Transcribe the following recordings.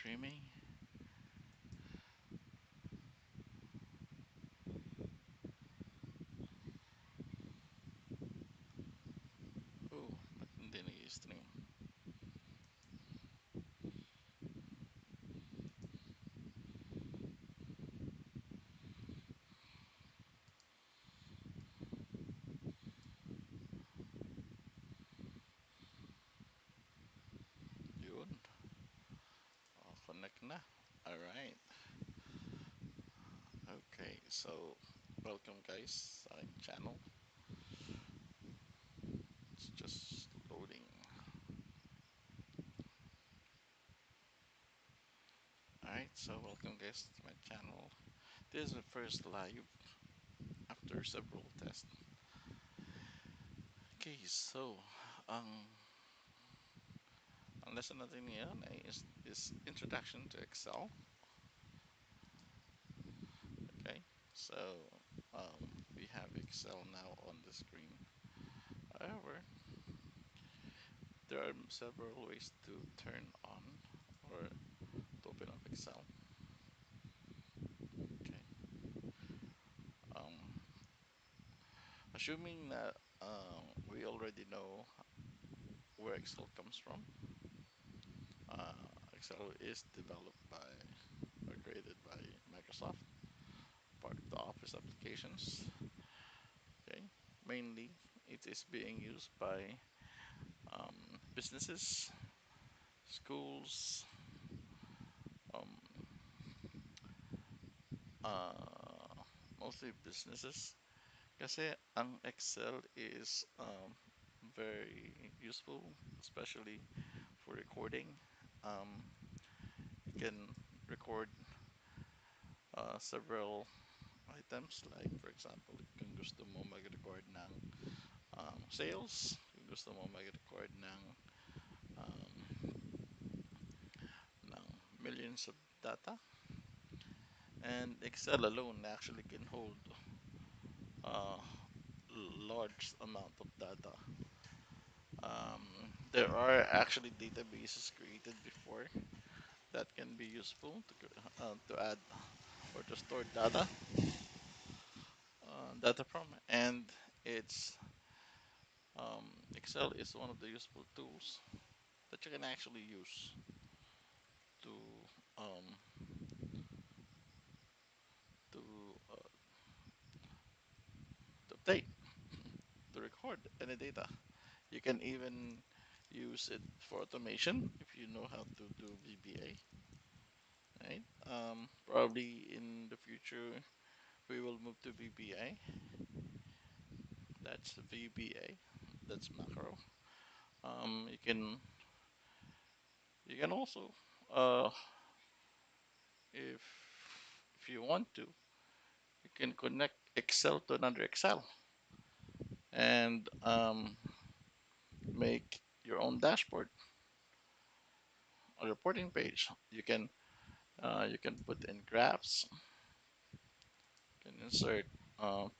streaming. Oh, ba't hindi nag-stream? Yun. Connect na. Alright. Okay, so welcome guys sa aking channel. It's just loading. Alright, so welcome guys to my channel. This is the first live after several tests. Okay, so ang lesson natin ngayon is Introduction to Excel. Okay, so we have Excel now on the screen. However, there are several ways to turn on or to open up Excel. Okay, um, assuming that we already know where Excel comes from. Excel is developed by or created by Microsoft, part of the Office applications. Okay, mainly it is being used by businesses, schools, um, mostly businesses. Kasi ang Excel is very useful, especially for recording. Um, you can record several items, like for example, kung gusto mo mag-record ng sales, kung gusto mo mag-record um, ng millions of data, and Excel alone actually can hold a large amount of data. There are actually databases created before that can be useful to add or to store data from, and it's Excel is one of the useful tools that you can actually use to um, to uh, to update, to record any data. You can even use it for automation if you know how to do VBA. Right? Probably in the future we will move to VBA. That's VBA. That's macro. You can also uh, if you want to, you can connect Excel to another Excel and make your own dashboard, a reporting page. You can put in graphs, you can insert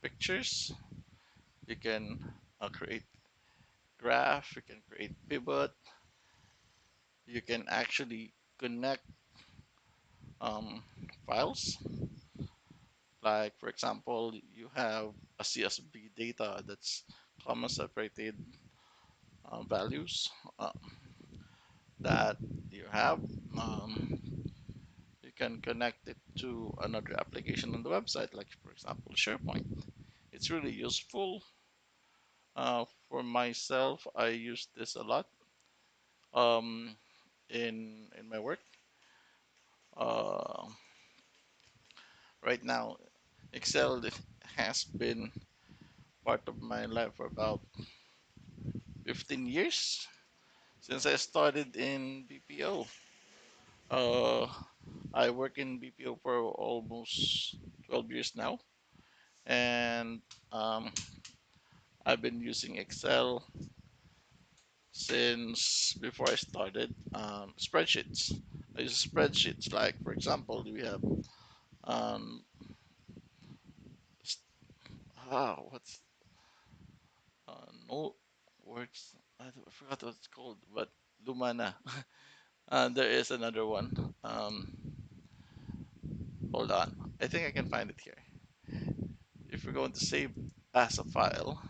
pictures, you can create graph, you can create pivot, you can actually connect um, files. Like for example, you have a CSV data that's comma separated values uh, that you have. Um, you can connect it to another application on the website, like for example SharePoint. It's really useful. For myself, I use this a lot um, in my work. Uh, right now, Excel has been part of my life for about 15 years since I started in BPO. Uh, I work in BPO for almost 12 years now, and um, I've been using Excel since before I started. Spreadsheets. I use spreadsheets. Like for example, we have um, what's no words. I forgot what it's called, but Lumana. There is another one. Hold on. I think I can find it here. If we're going to save as a file,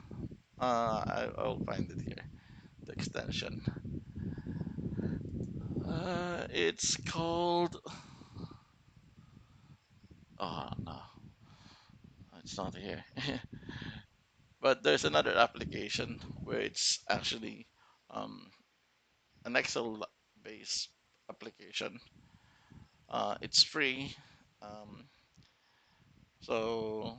I'll find it here. The extension. It's called. Oh no, it's not here. But there's another application where it's actually um, an Excel-based application. It's free, um, so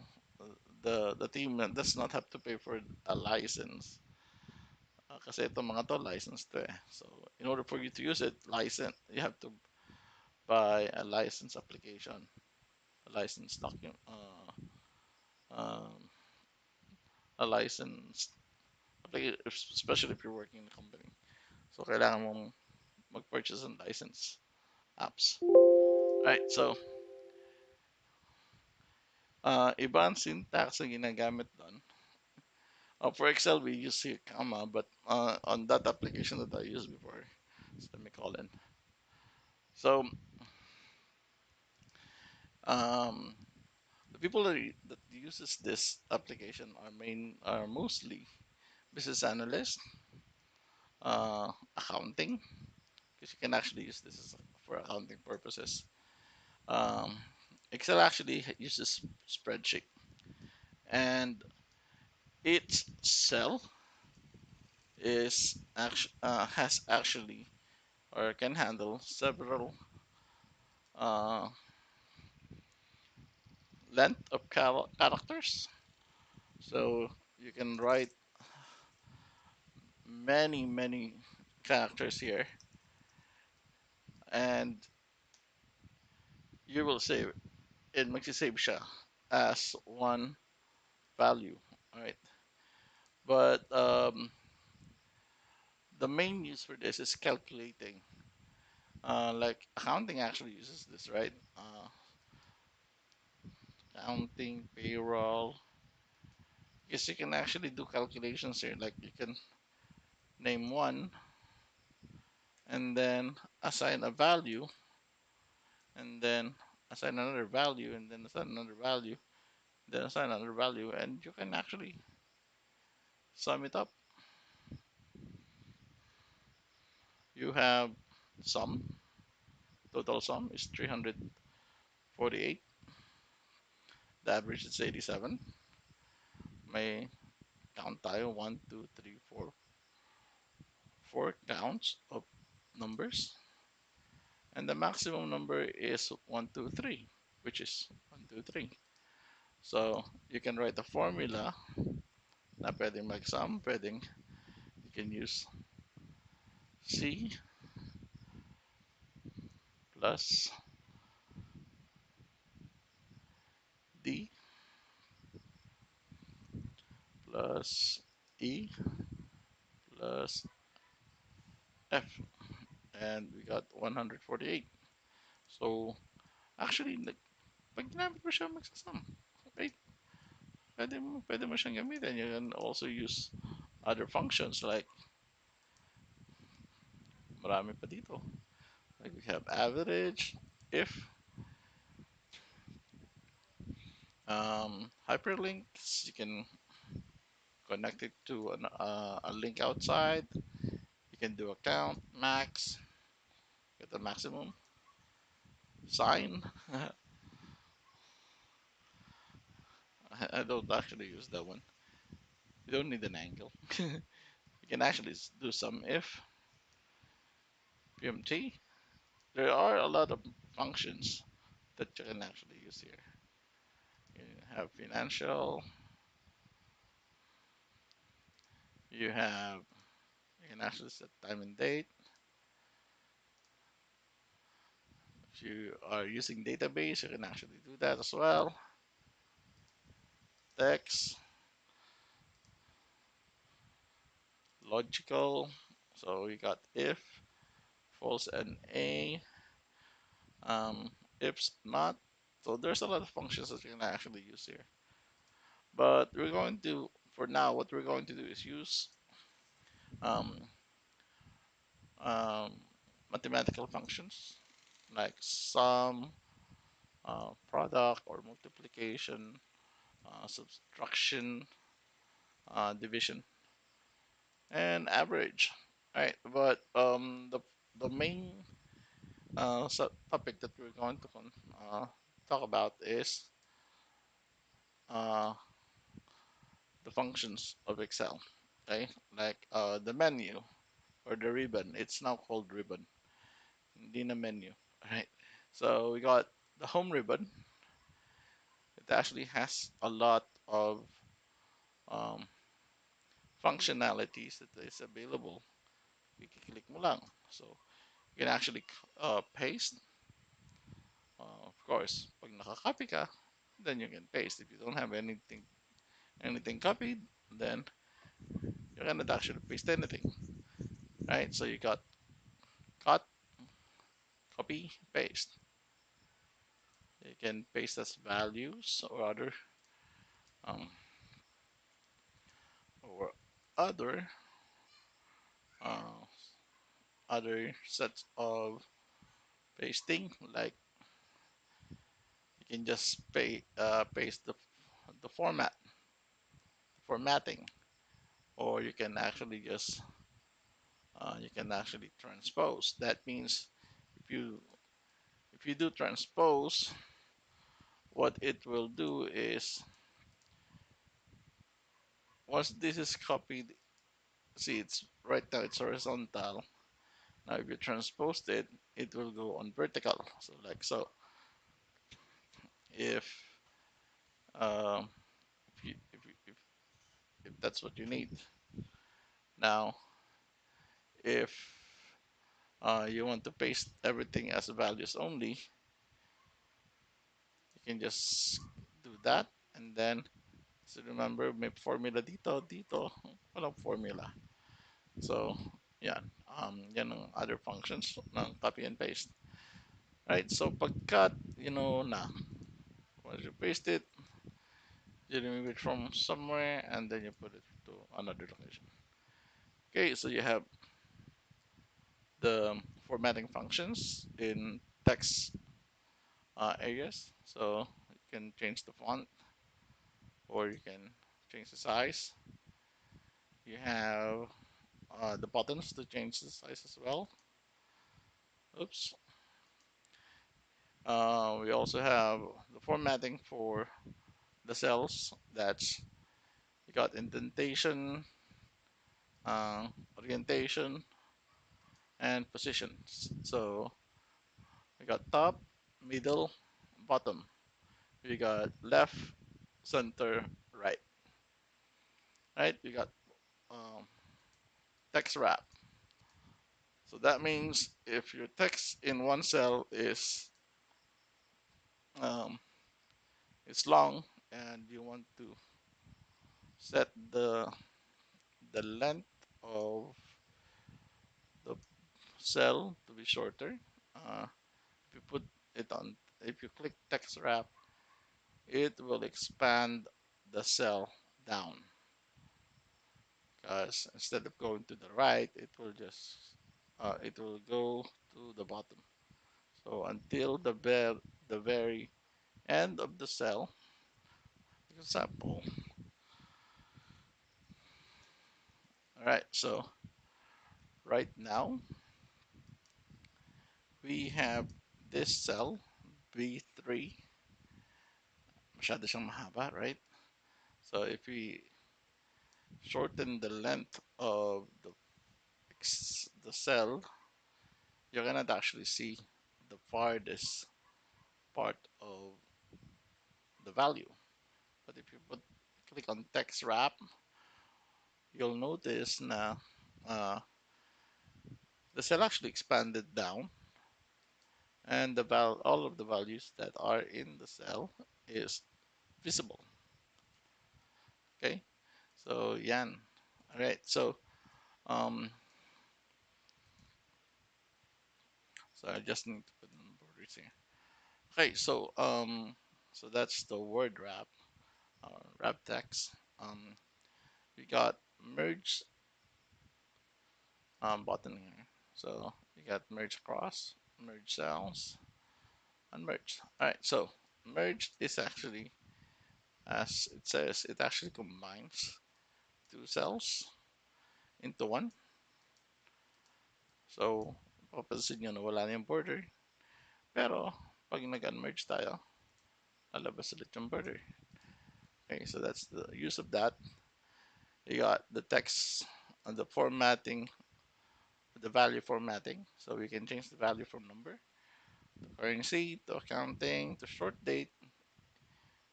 the team does not have to pay for a license. Kasi itong mga to licensed to eh. So in order for you to use it, you have to buy a license application, a license document, um, a license especially if you're working in a company. So kailangan mong mag-purchase ng license apps. Right, so iba ang syntax na ginagamit doon. For Excel, we use here comma, but on that application that I used before, semicolon. So um, the people that uses this application are mostly business analysts, accounting, because you can actually use this for accounting purposes. Um, Excel actually uses spreadsheet, and its cell has actually or can handle several uh, length of characters. So you can write many characters here, and you will save it makes it save siya as one value. All right, but the main use for this is calculating. Like accounting actually uses this, right? Accounting, payroll. Because you can actually do calculations here. Like you can name one and then assign a value and then assign another value and then assign another value, then assign another value, and you can actually sum it up. You have sum, total sum is 348. The average is 87. May count tayo 1, 2, 3, 4. Four counts of numbers. And the maximum number is 1, 2, 3, which is 1, 2, 3. So you can write a formula na pwedeng mag-sum, pwedeng you can use C plus D plus E plus F, and we got 148. So actually, pag ginamit mo siya magsasum, right? Pwede mo siyang gamitin. You can also use other functions like marami pa dito. Like we have average, if, hyperlinks. You can connect it to a link outside. You can do a count, max, get the maximum, sign. I don't actually use that one. You don't need an angle. You can actually do some if, PMT. There are a lot of functions that you can actually use here. You have financial, you have, you can actually set time and date. If you are using database, you can actually do that as well. Text, logical. So we got if, false and a, if not. So there's a lot of functions that you can actually use here. But we're going to, for now, what we're going to do is use um, um, mathematical functions like sum, product or multiplication, subtraction, division, and average. Right, but the main topic that we're going to talk about is uh, the functions of Excel. Okay, like the menu or the ribbon. It's now called ribbon, hindi na menu. All right. So we got the home ribbon. It actually has a lot of um, functionalities that is available. I-click mo lang. So you can actually paste. Of course, pag nakakopy ka, then you can paste. If you don't have anything copied, then you cannot actually paste anything. Right? So you got cut, copy, paste. You can paste as values um, or other uh, other sets of pasting. Like you can just paste the formatting, or you can actually transpose. That means if you if you do transpose, what it will do is once this is copied, see it's right now it's horizontal. Now if you transpose it, it will go on vertical. So like so, if um, if that's what you need. Now, if you want to paste everything as values only, you can just do that, and then so remember may formula dito, walang formula. So, yeah, yan ang other functions ng copy and paste. Right, so pagkat, na, once you paste it, you remove it from somewhere, and then you put it to another location. Okay, so you have the formatting functions in text areas. So you can change the font or you can change the size. You have the buttons to change the size as well. Oops. We also have the formatting for the cells. That's you got indentation, uh, orientation, and positions. So we got top, middle, bottom. We got left, center, right. Right. We got um, text wrap. So that means if your text in one cell um, is long and you want to set the length of the cell to be shorter, if you put it on, if you click text wrap, it will expand the cell down. Because instead of going to the right, it will go to the bottom. So until the very end of the cell. Example. All right, so right now we have this cell B3. Masyado siyang mahaba, right? So if we shorten the length of the cell, you're gonna actually see the farthest part of the value. But if you click on text wrap, you'll notice na the cell actually expanded down, and all of the values that are in the cell is visible. Okay, so yan. All right, um, so I just need to put in borders here. Okay, so that's the word wrap, wrap text. We got merge button here. So You got merge across, merge cells, and merge. All right, so merge is actually, as it says, it actually combines two cells into one. So, papansin nyo na wala na yung border. Pero, pag nag-unmerge tayo, lalabas ulit yung border. Okay, so that's the use of that. You got the text and the formatting, the value formatting. So we can change the value from number to currency to accounting to short date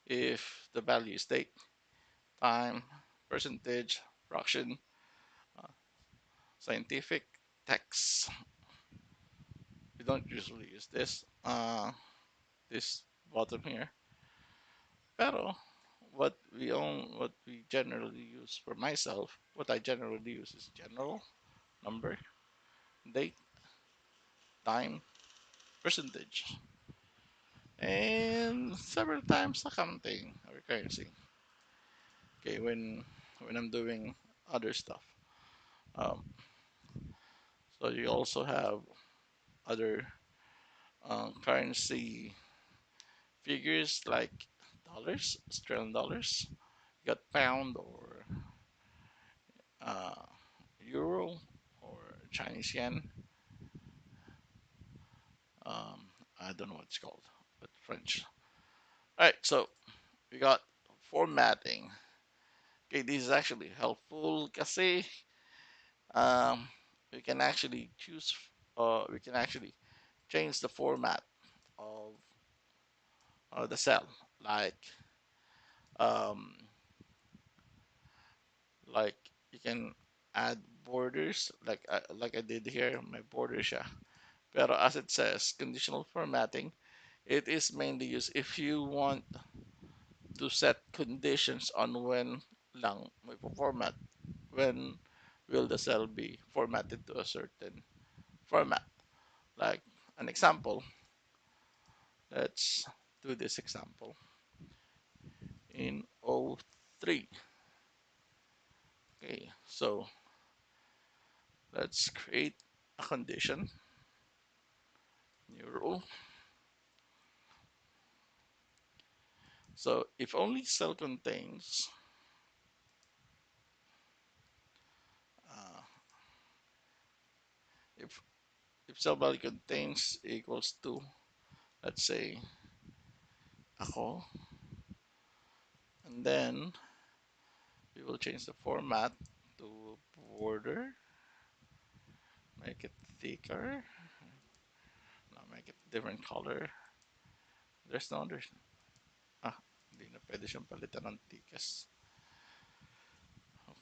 if the value is date, time, percentage, fraction, uh, scientific, text. We don't usually use this bottom here. Pero what we generally use for myself, what I generally use is general, number, date, time, percentage, and several times accounting or currency. Okay, when I'm doing other stuff. Um, so you also have other currency figures like dollars, Australian dollars. You got pound or uh, euro or Chinese yen. Um, I don't know what it's called, but French. All right, so we got formatting. Okay, this is actually helpful kasi um, we can actually we can actually change the format of the cell, like um, like you can add borders, like I did here, my border siya. Pero as it says, conditional formatting, it is mainly used if you want to set conditions on when lang may format, when will the cell be formatted to a certain format. Like an example, let's do this example in O3. Okay, so let's create a condition, new rule. So if only cell contains uh, if cell value contains equals to, let's say, ako, and then we will change the format to border, make it thicker, now make it different color. There's ah, hindi na pwede siyang palitan ng thickest.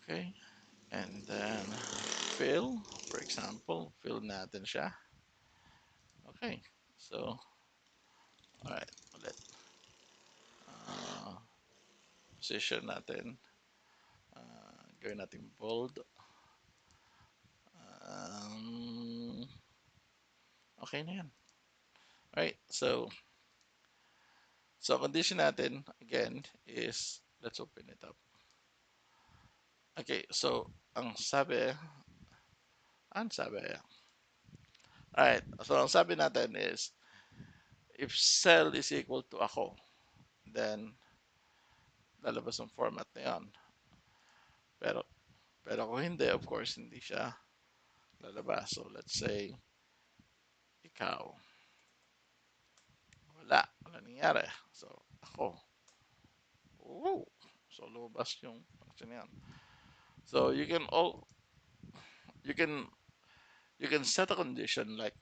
Okay, and then fill, for example, fill natin siya. Okay, so, alright, ulit. Uh, Position natin. Gawin natin bold. Um, okay na yan. Alright, so condition natin, again, is, let's open it up. Okay, so, ang sabi, alright, so ang sabi natin is, if cell is equal to ako, then, lalabas ang format na yan. Pero, kung hindi, of course, hindi siya lalabas. So, let's say, ikaw. Wala nangyari. So, ako. Woo! So, lumabas yung function yan. So, you can, you can set a condition like,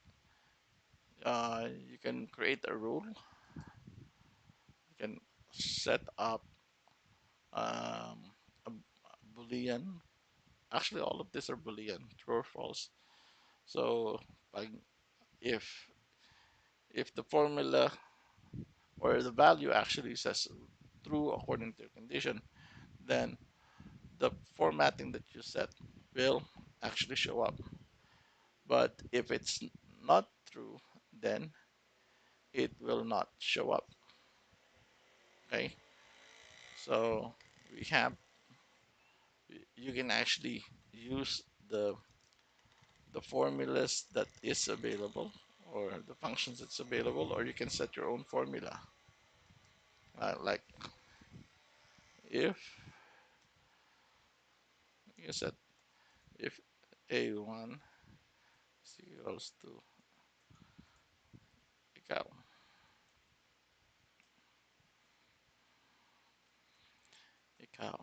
you can create a rule. You can set up a Boolean. Actually, all of these are Boolean, true or false. So, pag, if the formula or the value actually says true according to your condition, then the formatting that you set will actually show up. But if it's not true, then it will not show up. Okay, so we have, you can actually use the formulas that is available or the functions that's available, or you can set your own formula. Like if you set if a1 is equals to ikaw, ikaw,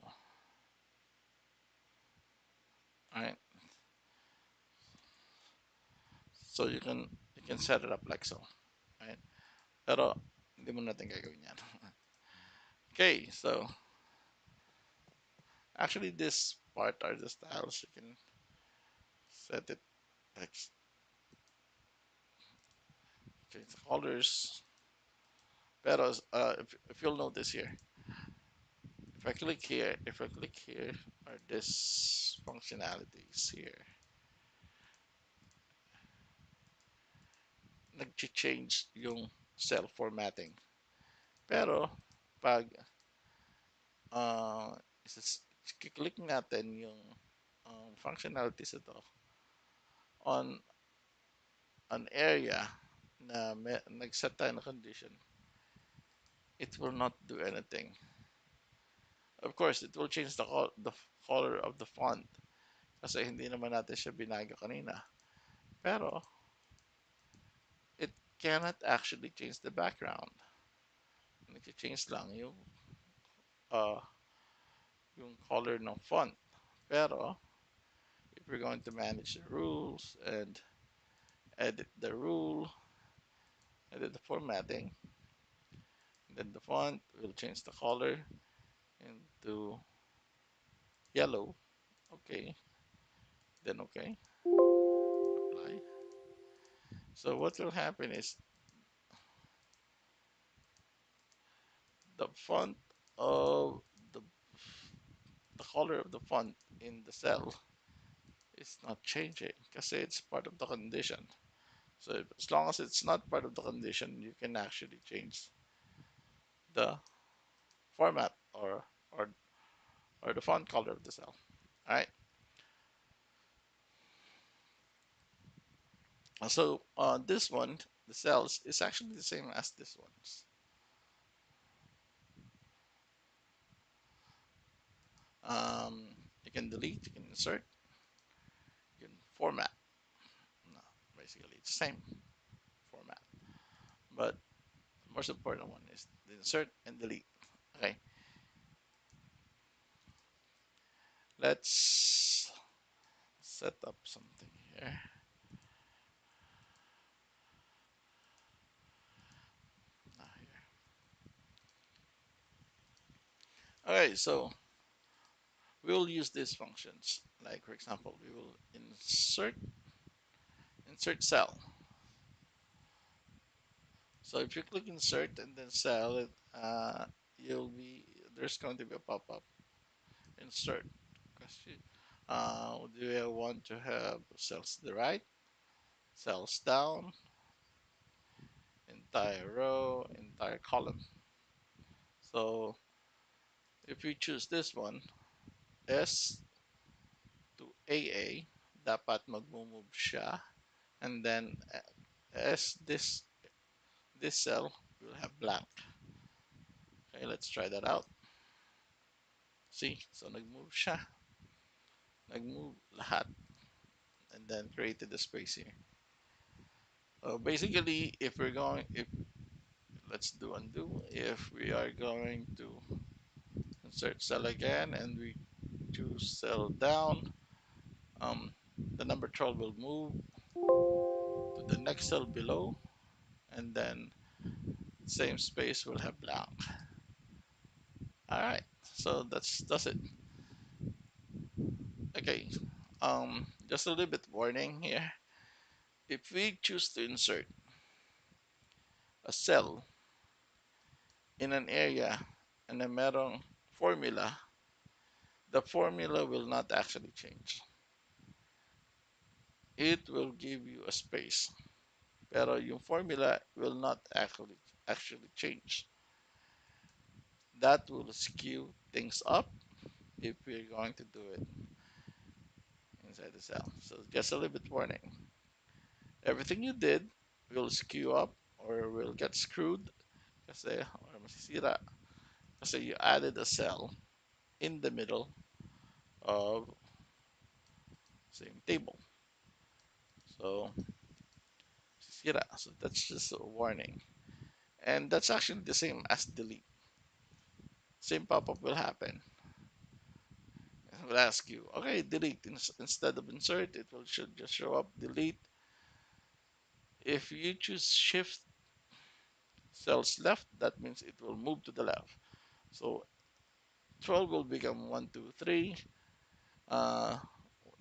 right? So you can set it up like so, right? Pero hindi mo natin gagawin yan. Okay, so actually this part are the styles. You can set it like change the colors. Pero if you'll notice here, if I click here, are this functionalities here, nag-change yung cell formatting. Pero pag uh, click natin yung functionalities ito on an area na nag-set tayo na condition, it will not do anything. Of course, it will change the color of the font kasi hindi naman natin siya binago kanina. Pero it cannot actually change the background. Nag-change lang uh, yung color ng font. Pero if we're going to manage the rules and edit the rule, edit the formatting, then the font will change the color into yellow. Okay, then okay, apply. So what will happen is the font of the the color of the font in the cell is not changing because it's part of the condition. So as long as it's not part of the condition, you can actually change the format or or the font color of the cell. All right. So this one, the cells, is actually the same as this one's. Um, you can delete, you can insert, you can format. No, basically, it's the same format. But the most important one is the insert and delete. Okay, let's set up something here. Here. Okay, so we will use these functions. Like for example, we will insert cell. So if you click insert and then cell, you'll be there's going to be a pop-up insert. Question: do you want to have cells to the right, cells down, entire row, entire column? So if we choose this one, S to AA, dapat mag-move siya, and then S this cell will have blank. Okay, let's try that out. See, so nag-move siya, nag-move lahat, and then created the space here. So basically, if let's do undo. If we are going to insert cell again and we choose cell down, the number 12 will move to the next cell below, and then same space will have blank. All right, so that's it. Okay, just a little bit warning here. If we choose to insert a cell in an area and a merong formula, the formula will not actually change. It will give you a space, pero yung formula will not actually change. That will skew things up if we're going to do it inside the cell. So just a little bit warning. Everything you did will skew up or will get screwed kasi or masisira kasi you added a cell in the middle of same table. So masisira. So that's just a warning. And that's actually the same as delete. Same pop-up will happen. It will ask you, okay, delete. Instead of insert, it will should just show up delete. If you choose shift cells left, that means it will move to the left. So 12 will become 1, 2, 3. Uh,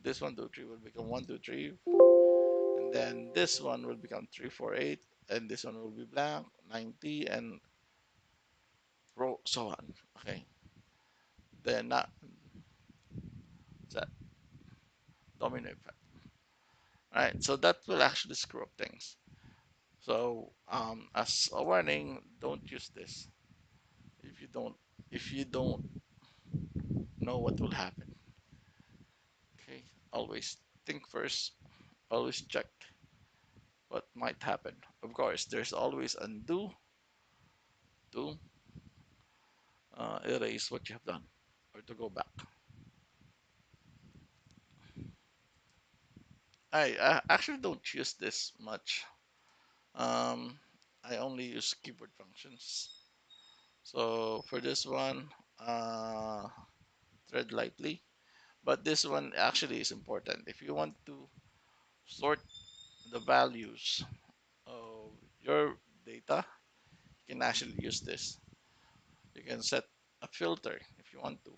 this 1, 2, 3 will become 1, 2, 3. And then this one will become 3, 4, 8. And this one will be blank, 90, and row, so on. Okay. Then that domino effect. All right. So that will actually screw up things. So as a warning, don't use this if you don't know what will happen. Okay. Always think first. Always check what might happen. Of course, there's always undo to erase what you have done or to go back. I actually don't use this much. Um, I only use keyboard functions. So for this one, tread lightly. But this one actually is important. If you want to sort the values of your data, you can actually use this. You can set a filter if you want to.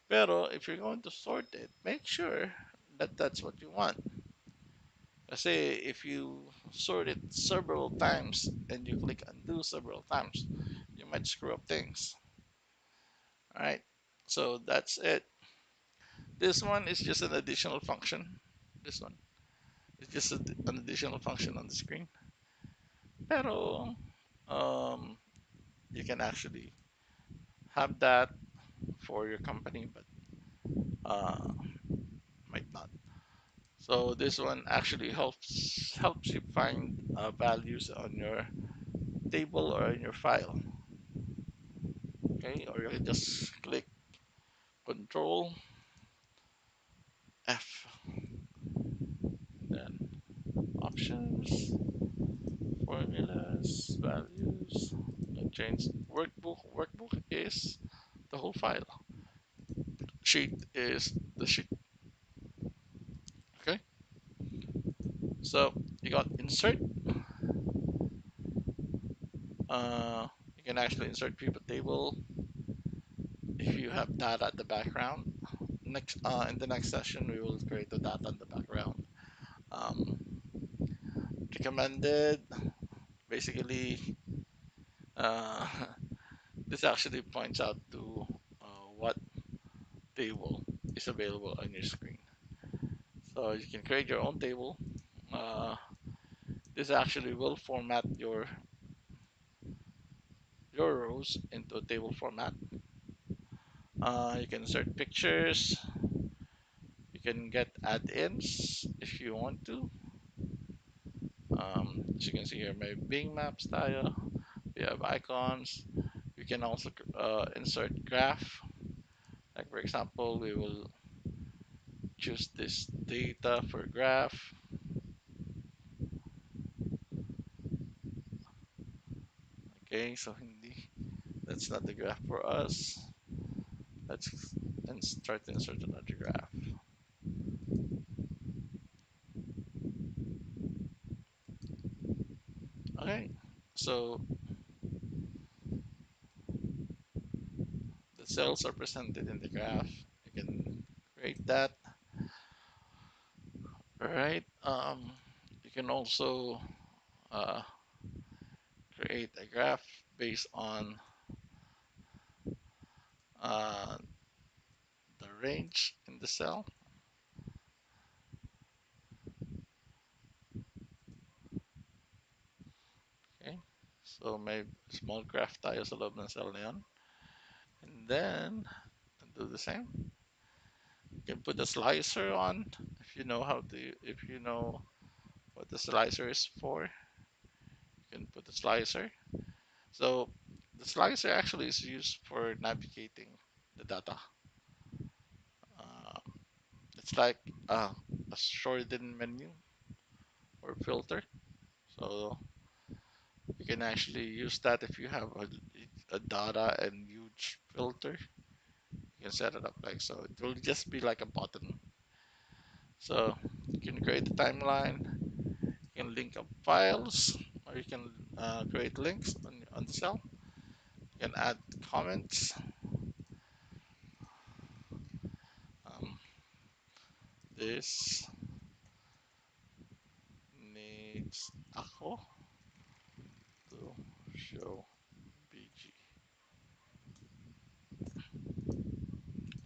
Pero if you're going to sort it, make sure that that's what you want. Say if you sort it several times and you click undo several times, you might screw up things. All right, so that's it. This one is just an additional function. This one is just an additional function on the screen. Pero you can actually have that for your company, but uh, might not. So this one actually helps you find values on your table or in your file. Okay, or you can just click Control F, then options, formulas, values. Change workbook. Workbook is the whole file. Sheet is the sheet. Okay, so you got insert. You can actually insert pivot table if you have data at the background. Next, in the next session, we will create the data in the background. Um, recommended, basically, uh, this actually points out to what table is available on your screen. So you can create your own table. Uh, this actually will format your rows into a table format. You can insert pictures. You can get add-ins if you want to. As you can see here, my Bing map style. We have icons. We can also insert graph. Like for example, we will choose this data for graph. Okay, so hindi, that's not the graph for us. Let's try to insert another graph. Okay, so the cells are presented in the graph. You can create that. All right. You can also uh, create a graph based on uh, the range in the cell. Okay. So may small graph tayo sa loob ng cell na yun. And then do the same. can put a slicer on if you know how to. If you know what the slicer is for, you can put a slicer. So the slicer actually is used for navigating the data. Uh, it's like a shortened menu or filter. So you can actually use that if you have a data and huge filter. You can set it up like so. It will just be like a button. So you can create a timeline. You can link up files, or you can create links on the cell. You can add comments. Um, this needs ako to show BG.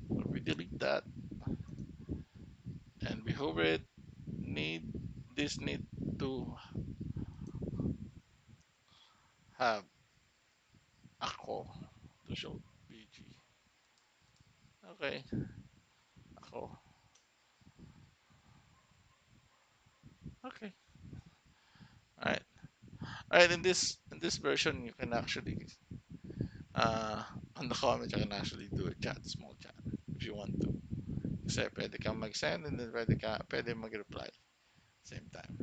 So we delete that and we hover it. Need this need to have ako to show BG. Okay, ako. Okay. All right. All right. In this version, you can actually uh on the comment, you can actually do a chat, small chat, if you want to. Kasi pwede kang mag-send and then pwede mag-reply same time.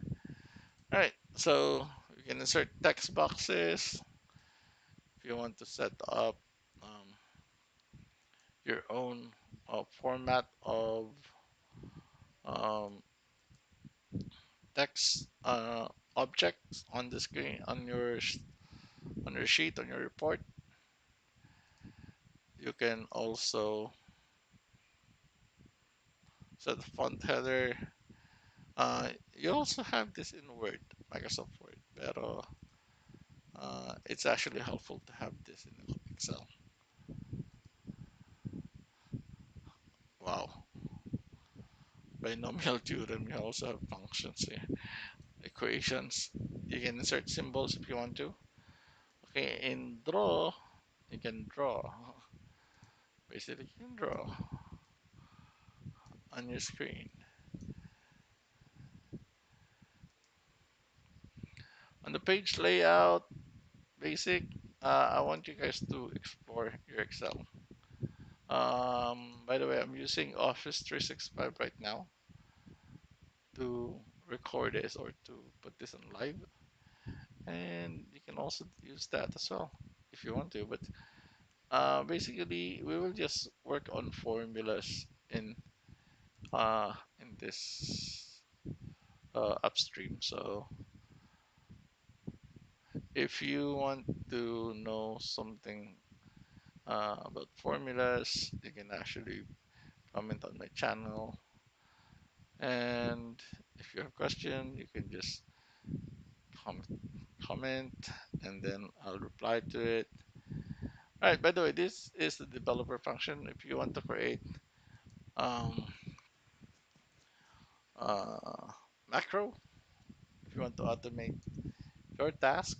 All right. So you can insert text boxes if you want to set up um, your own format of um, text objects on the screen on your sheet on your report. You can also set the font header. You also have this in Word, Microsoft Word, pero it's actually helpful to have this in Excel. Wow, binomial theorem. You also have functions here, equations. You can insert symbols if you want to. Okay, in draw, you can draw. Basically, you can draw on your screen. On the page layout, basic, I want you guys to explore your Excel. By the way, I'm using Office 365 right now to record this or to put this on live. And you can also use that as well if you want to. But basically, we will just work on formulas in this upstream. So if you want to know something about formulas, you can actually comment on my channel. And if you have a question, you can just comment, comment and then I'll reply to it. All right, by the way, this is the developer function. If you want to create um, uh, macro, if you want to automate your task,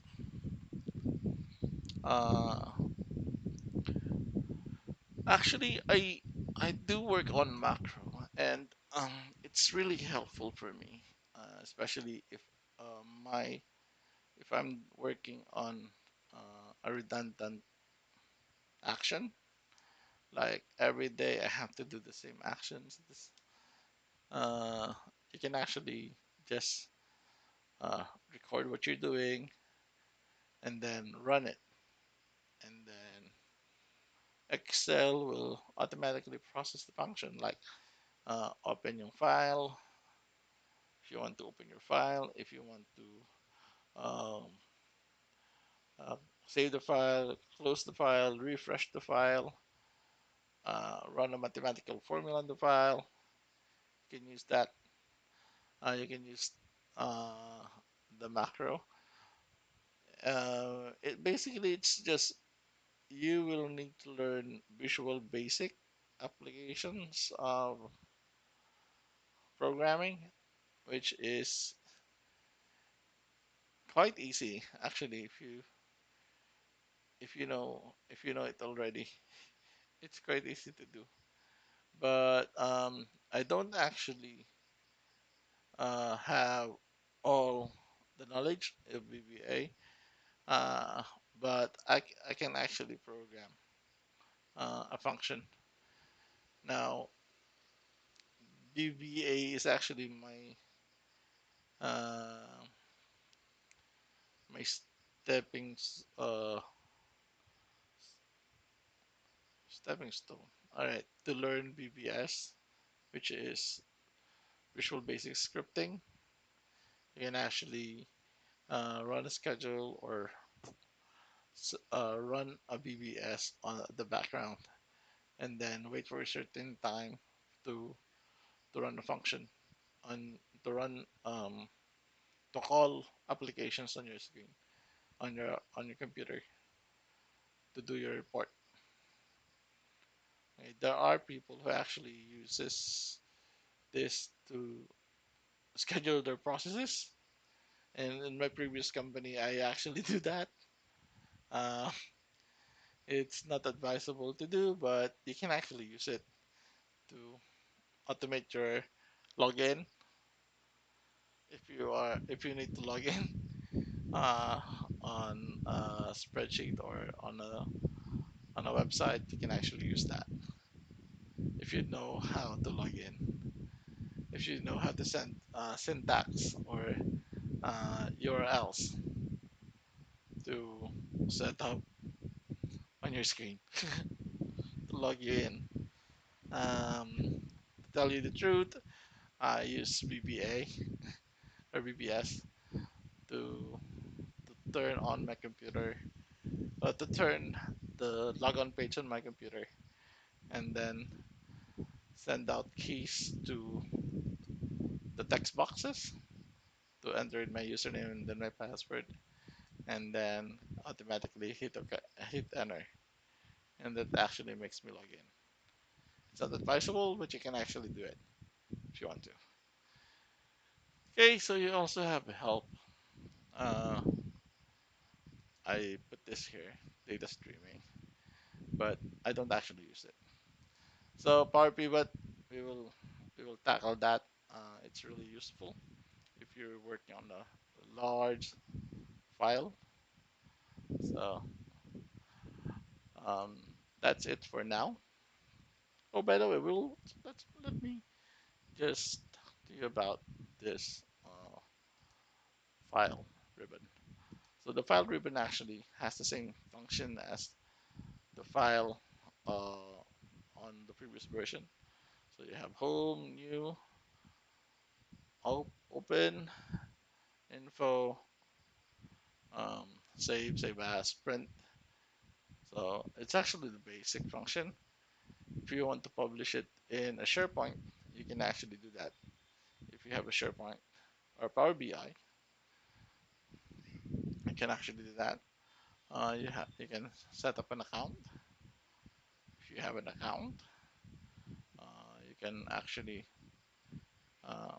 uh, actually, I do work on macro, and it's really helpful for me, especially my if I'm working on a redundant action. Like every day, I have to do the same actions. Uh, you can actually just uh, record what you're doing and then run it, and then Excel will automatically process the function like open your file if you want to open your file, if you want to uh, save the file, close the file, refresh the file, run a mathematical formula on the file. You can use that. You can use uh, the macro. It basically it's just you will need to learn Visual Basic applications of programming, which is quite easy actually if you know it already. It's quite easy to do. But I don't actually have all the knowledge of VBA, uh, but I can actually program a function. Now, VBA is actually uh, my stepping stone. All right, to learn VBS, which is Visual Basic Scripting, you can actually run a schedule or run a VBS on the background, and then wait for a certain time to to run a function on to run to call applications on your screen on your computer to do your report. Okay, there are people who actually uses this to schedule their processes, and in my previous company, I actually do that. Uh, it's not advisable to do, but you can actually use it to automate your login if you need to log in uh, on a spreadsheet or on a website. You can actually use that if you know how to log in, if you know how to send syntax or URLs to set up on your screen to log you in. To tell you the truth, I use VBA or VBS to turn on my computer, to turn the logon page on my computer, and then send out keys to the text boxes to enter in my username and then my password, and then automatically hit enter, and that actually makes me log in. It's not advisable, but you can actually do it if you want to. Okay, so you also have help. Uh, I put this here, data streaming, but I don't actually use it. So Power Pivot, we will we will tackle that. It's really useful if you're working on a large file. So um, that's it for now. Oh, by the way, let me just talk to you about this file ribbon. So the file ribbon actually has the same function as the file on the previous version. So you have home, new, open, info, save as, print. So it's actually the basic function. If you want to publish it in a SharePoint, you can actually do that. If you have a SharePoint or Power BI, you can actually do that. You can set up an account. If you have an account, you can actually uh,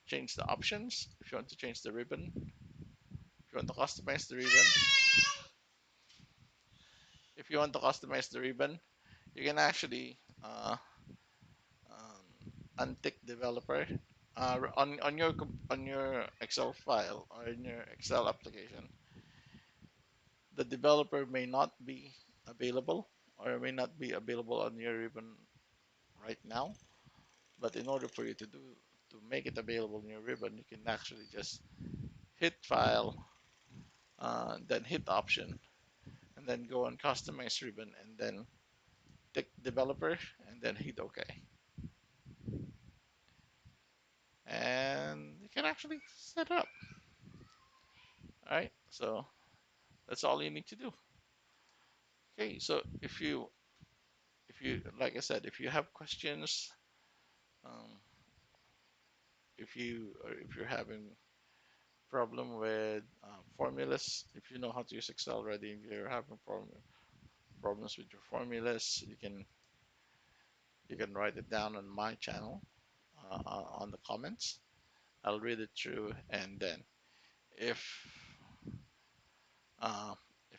change the options. If you want to change the ribbon, if you want to customize the ribbon, if you want to customize the ribbon, you can actually untick developer on your Excel file or in your Excel application. The developer may not be available or may not be available on your ribbon right now. But in order for you to make it available in your ribbon, you can actually just hit File, then hit Option, and then go on Customize Ribbon, and then tick Developer, and then hit OK. And you can actually set it up. All right, so that's all you need to do. Okay, so if you like I said, if you have questions, um, if you're having problem with formulas, if you know how to use Excel already, if you're having problems with your formulas, you can write it down on my channel on the comments. I'll read it through, and then if